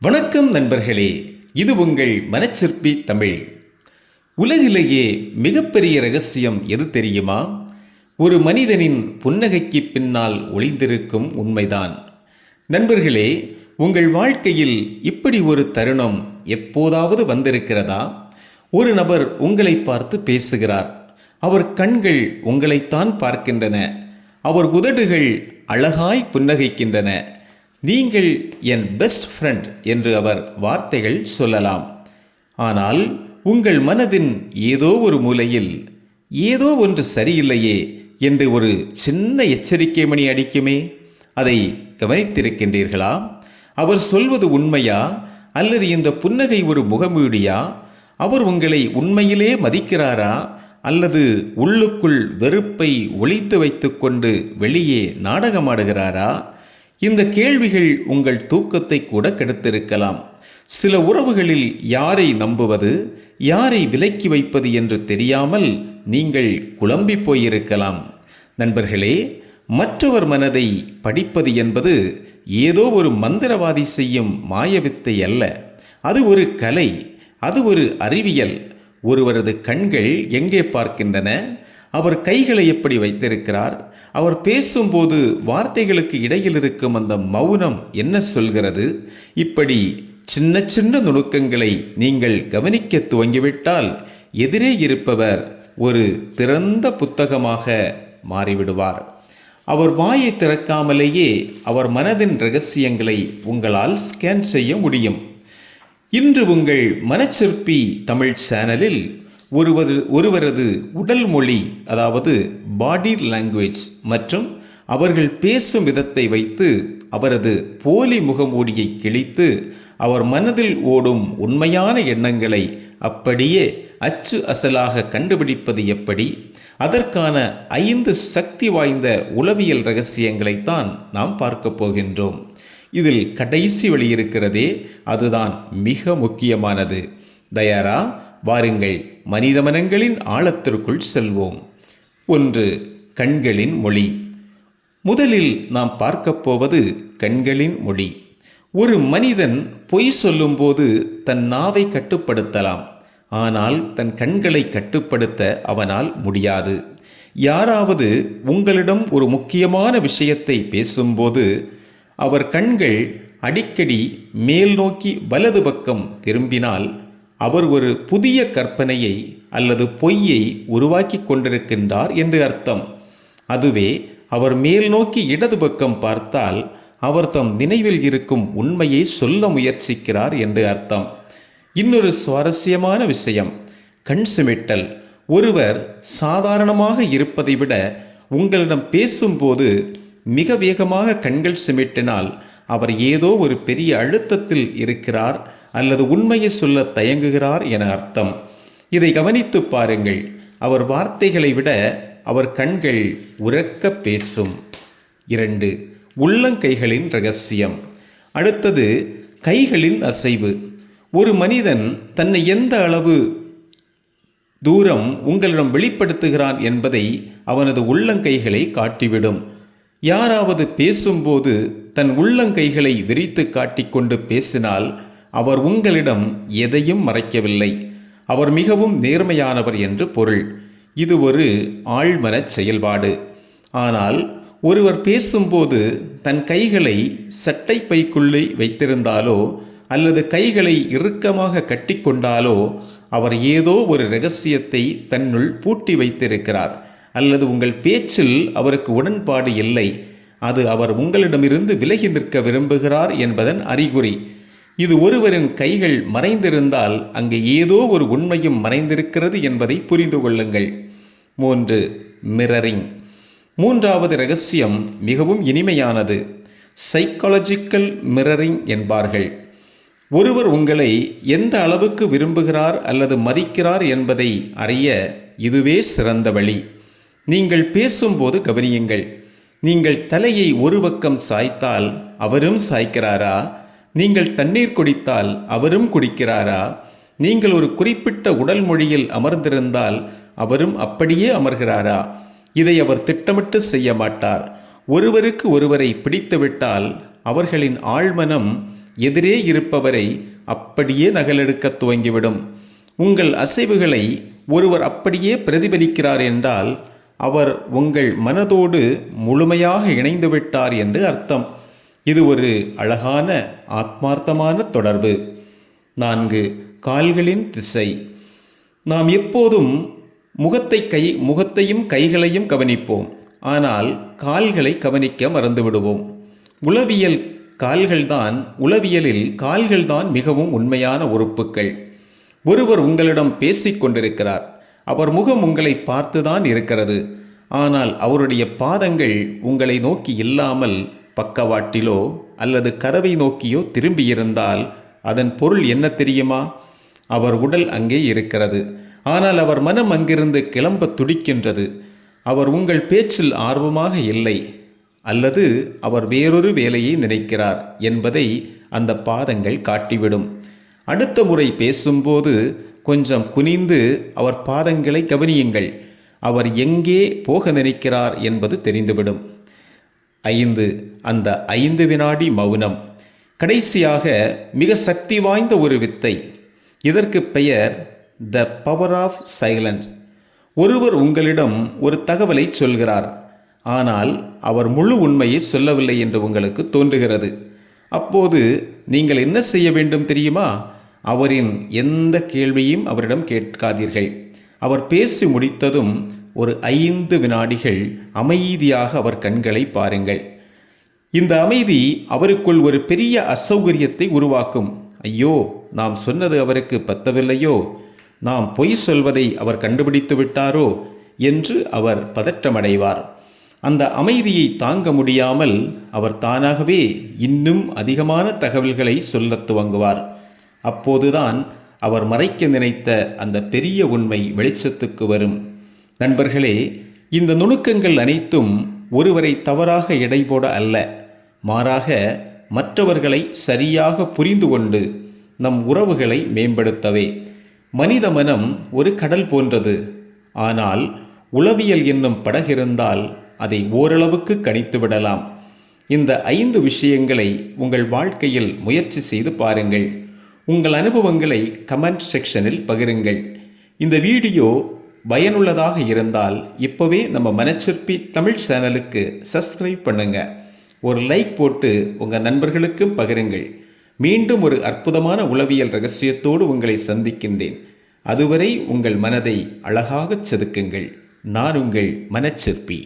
வணக்கம் நண்பர்களே, இது உங்கள் மனச்சிற்பி தமிழ். உலகிலேயே மிகப்பெரிய ரகசியம் எது தெரியுமா? ஒரு மனிதனின் புன்னகைக்கு பின்னால் ஒளிந்திருக்கும் உண்மைதான். நண்பர்களே, உங்கள் வாழ்க்கையில் இப்படி ஒரு தருணம் எப்போதாவது வந்திருக்கிறதா? ஒரு நபர் உங்களை பார்த்து பேசுகிறார். அவர் கண்கள் உங்களைத்தான் பார்க்கின்றன. அவர் உதடுகள் அழகாய் புன்னகைக்கின்றன. நீங்கள் என் பெஸ்ட் ஃப்ரெண்ட் என்று அவர் வார்த்தைகள் சொல்லலாம். ஆனால் உங்கள் மனதின் ஏதோ ஒரு மூலையில் ஏதோ ஒன்று சரியில்லையே என்று ஒரு சின்ன எச்சரிக்கை மணி அடிக்குமே. அதை கவனித்திருக்கின்றீர்களா? அவர் சொல்வது உண்மையா அல்லது இந்த புன்னகை ஒரு முகமூடியா? அவர் உங்களை உண்மையிலே மதிக்கிறாரா அல்லது உள்ளுக்குள் வெறுப்பை ஒளித்து வைத்துக்கொண்டு வெளியே நாடகமாடுகிறாரா? இந்த கேள்விகள் உங்கள் தூக்கத்தை கூட கெடுத்திருக்கலாம். சில உறவுகளில் யாரை நம்புவது, யாரை விலக்கி வைப்பது என்று தெரியாமல் நீங்கள் குழம்பி போயிருக்கலாம். நண்பர்களே, மற்றவர் மனதை படிப்பது என்பது ஏதோ ஒரு மந்திரவாதி செய்யும் மாயவித்தை அல்ல. அது ஒரு கலை, அது ஒரு அறிவியல். ஒருவரது கண்கள் எங்கே பார்க்கின்றன, அவர் கைகளை எப்படி வைத்திருக்கிறார், அவர் பேசும்போது வார்த்தைகளுக்கு இடையில் இருக்கும் அந்த மௌனம் என்ன சொல்கிறது, இப்படி சின்ன சின்ன நுணுக்கங்களை நீங்கள் கவனிக்க துவங்கிவிட்டால் எதிரே இருப்பவர் ஒரு திறந்த புத்தகமாக மாறிவிடுவார். அவர் வாயை திறக்காமலேயே அவர் மனதின் இரகசியங்களை உங்களால் ஸ்கேன் செய்ய இன்று உங்கள் மனச்சிற்பி தமிழ் சேனலில் ஒருவரது உடல் மொழி, அதாவது பாடி லாங்குவேஜ் மற்றும் அவர்கள் பேசும் விதத்தை வைத்து அவரது போலி முகமூடியை கிழித்து அவர் மனதில் ஓடும் உண்மையான எண்ணங்களை அப்படியே அச்சு அசலாக கண்டுபிடிப்பது எப்படி, அதற்கான 5 சக்தி வாய்ந்த உளவியல் இரகசியங்களைத்தான் நாம் பார்க்க போகின்றோம். இதில் கடைசி வழி இருக்கிறதே, அதுதான் மிக முக்கியமானது. தயாரா? வாருங்கள், மனித மனங்களின் ஆழத்திற்குள் செல்வோம். 1. கண்களின் மொழி. முதலில் நாம் பார்க்க போவது கண்களின் மொழி. ஒரு மனிதன் பொய் சொல்லும்போது தன் நாவை கட்டுப்படுத்தலாம், ஆனால் தன் கண்களை கட்டுப்படுத்த அவனால் முடியாது. யாராவது உங்களிடம் ஒரு முக்கியமான விஷயத்தை பேசும்போது அவர் கண்கள் அடிக்கடி மேல் நோக்கி வலது பக்கம் திரும்பினால் அவர் ஒரு புதிய கற்பனையை அல்லது பொய்யை உருவாக்கி கொண்டிருக்கின்றார் என்று அர்த்தம். அதுவே அவர் மேல் நோக்கி இடது பக்கம் பார்த்தால் அவர் தம் நினைவில் இருக்கும் உண்மையை சொல்ல முயற்சிக்கிறார் என்று அர்த்தம். இன்னொரு சுவாரஸ்யமான விஷயம், கண் சிமிட்டல். ஒருவர் சாதாரணமாக இருப்பதை விட உங்களிடம் பேசும்போது மிக வேகமாக கண்கள் சிமிட்டினால் அவர் ஏதோ ஒரு பெரிய அழுத்தத்தில் இருக்கிறார் அல்லது உண்மையை சொல்ல தயங்குகிறார் என அர்த்தம். இதை கவனித்து பாருங்கள். அவர் வார்த்தைகளை விட அவர் கண்கள் உரக்க பேசும். 2. உள்ளங்கைகளின் இரகசியம். அடுத்தது கைகளின் அசைவு. ஒரு மனிதன் தன்னை எந்த அளவு தூரம் உங்களிடம் வெளிப்படுத்துகிறான் என்பதை அவனது உள்ளங்கைகளை காட்டிவிடும். யாராவது பேசும்போது தன் உள்ளங்கைகளை விரித்து காட்டிக்கொண்டு பேசினால் அவர் உங்களிடம் எதையும் மறைக்கவில்லை, அவர் மிகவும் நேர்மையானவர் என்று பொருள். இது ஒரு ஆழ்மன செயல்பாடு. ஆனால் ஒருவர் பேசும்போது தன் கைகளை சட்டை பைக்குள்ளே வைத்திருந்தாலோ அல்லது கைகளை இறுக்கமாக கட்டிக்கொண்டாலோ அவர் ஏதோ ஒரு இரகசியத்தை தன்னுள் பூட்டி வைத்திருக்கிறார், அல்லது உங்கள் பேச்சில் அவருக்கு உடன்பாடு இல்லை. அது அவர் உங்களிடமிருந்து விலகி நிற்க விரும்புகிறார் என்பதன் அறிகுறி. இது ஒருவரின் கைகள் மறைந்திருந்தால் அங்கே ஏதோ ஒரு உண்மையும் மறைந்திருக்கிறது என்பதை புரிந்து கொள்ளுங்கள். 3. மிரரிங். 3வது இரகசியம் மிகவும் இனிமையானது. சைக்காலஜிக்கல் மிரரிங் என்பார்கள். ஒருவர் உங்களை எந்த அளவுக்கு விரும்புகிறார் அல்லது மதிக்கிறார் என்பதை அறிய இதுவே சிறந்த வழி. நீங்கள் பேசும்போது கவனியுங்கள். நீங்கள் தலையை ஒரு பக்கம் சாய்த்தால் அவரும் சாய்க்கிறாரா? நீங்கள் தண்ணீர் குடித்தால் அவரும் குடிக்கிறாரா? நீங்கள் ஒரு குறிப்பிட்ட உடல் மொழியில் அமர்ந்திருந்தால் அவரும் அப்படியே அமர்கிறாரா? இதை அவர் திட்டமிட்டு செய்ய மாட்டார். ஒருவருக்கு ஒருவரை பிடித்துவிட்டால் அவர்களின் ஆழ்மனம் எதிரே இருப்பவரை அப்படியே நகலெடுக்க துவங்கிவிடும். உங்கள் அசைவுகளை ஒருவர் அப்படியே பிரதிபலிக்கிறார் என்றால் அவர் உங்கள் மனதோடு முழுமையாக இணைந்துவிட்டார் என்று அர்த்தம். இது ஒரு அழகான ஆத்மார்த்தமான தொடர்பு. 4. கால்களின் திசை. நாம் எப்போதும் முகத்தையும் கைகளையும் கவனிப்போம், ஆனால் கால்களை கவனிக்க மறந்துவிடுவோம். உளவியலில் கால்கள்தான் மிகவும் உண்மையான உறுப்புக்கள். ஒருவர் உங்களிடம் பேசிக் கொண்டிருக்கிறார். அவர் முகம் உங்களை பார்த்துதான் இருக்கிறது. ஆனால் அவருடைய பாதங்கள் உங்களை நோக்கி இல்லாமல் பக்கவாட்டிலோ அல்லது கதவை நோக்கியோ திரும்பியிருந்தால் அதன் பொருள் என்ன தெரியுமா? அவர் உடல் அங்கே இருக்கிறது, ஆனால் அவர் மனம் அங்கிருந்து கிளம்ப துடிக்கின்றது. அவர் உங்கள் பேச்சில் ஆர்வமாக இல்லை, அல்லது அவர் வேறொரு வேலையை நினைக்கிறார் என்பதை அந்த பாதங்கள் காட்டிவிடும். அடுத்த முறை பேசும்போது கொஞ்சம் குனிந்து அவர் பாதங்களை கவனியுங்கள். அவர் எங்கே போக நினைக்கிறார் என்பது தெரிந்துவிடும். 5. அந்த 5 வினாடி மௌனம். கடைசியாக மிக சக்தி வாய்ந்த ஒரு வித்தை. இதற்கு பெயர் த பவர் ஆஃப் சைலன்ஸ். ஒருவர் உங்களிடம் ஒரு தகவலை சொல்கிறார், ஆனால் அவர் முழு உண்மையை சொல்லவில்லை என்று உங்களுக்கு தோன்றுகிறது. அப்போது நீங்கள் என்ன செய்ய வேண்டும் தெரியுமா? அவரின் எந்த கேள்வியும் அவரிடம் கேட்காதீர்கள். அவர் பேசி முடித்ததும் ஒரு 5 வினாடிகள் அமைதியாக அவர் கண்களை பாருங்கள். இந்த அமைதி அவருக்குள் ஒரு பெரிய அசௌகரியத்தை உருவாக்கும். ஐயோ, நாம் சொன்னது அவருக்கு பத்தவில்லையோ, நாம் பொய் சொல்வதை அவர் கண்டுபிடித்து விட்டாரோ என்று அவர் பதற்றமடைவார். அந்த அமைதியை தாங்க முடியாமல் அவர் தானாகவே இன்னும் அதிகமான தகவல்களை சொல்லத் துவங்குவார். அப்போதுதான் அவர் மறைக்க நினைத்த அந்த பெரிய உண்மை வெளிச்சத்துக்கு வரும். நண்பர்களே, இந்த நுணுக்கங்கள் அனைத்தும் ஒருவரை தவறாக எடை போட அல்ல, மாறாக மற்றவர்களை சரியாக புரிந்து கொண்டு நம் உறவுகளை மேம்படுத்தவே. மனித மனம் ஒரு கடல் போன்றது. ஆனால் உளவியல் என்னும் படகிருந்தால் அதை ஓரளவுக்கு கணித்து விடலாம். இந்த 5 விஷயங்களை உங்கள் வாழ்க்கையில் முயற்சி செய்து பாருங்கள். உங்கள் அனுபவங்களை கமெண்ட் செக்ஷனில் பகிருங்கள். இந்த வீடியோ பயனுள்ளதாக இருந்தால் இப்போவே நம்ம மனச்சிற்பி தமிழ் சேனலுக்கு சப்ஸ்கிரைப் பண்ணுங்க. ஒரு லைக் போட்டு உங்கள் நண்பர்களுக்கும் பகிருங்கள். மீண்டும் ஒரு அற்புதமான உளவியல் ரகசியத்தோடு உங்களை சந்திக்கின்றேன். அதுவரை உங்கள் மனதை அழகாகச் செதுக்குங்கள். நான் உங்கள் மனச்சிற்பி.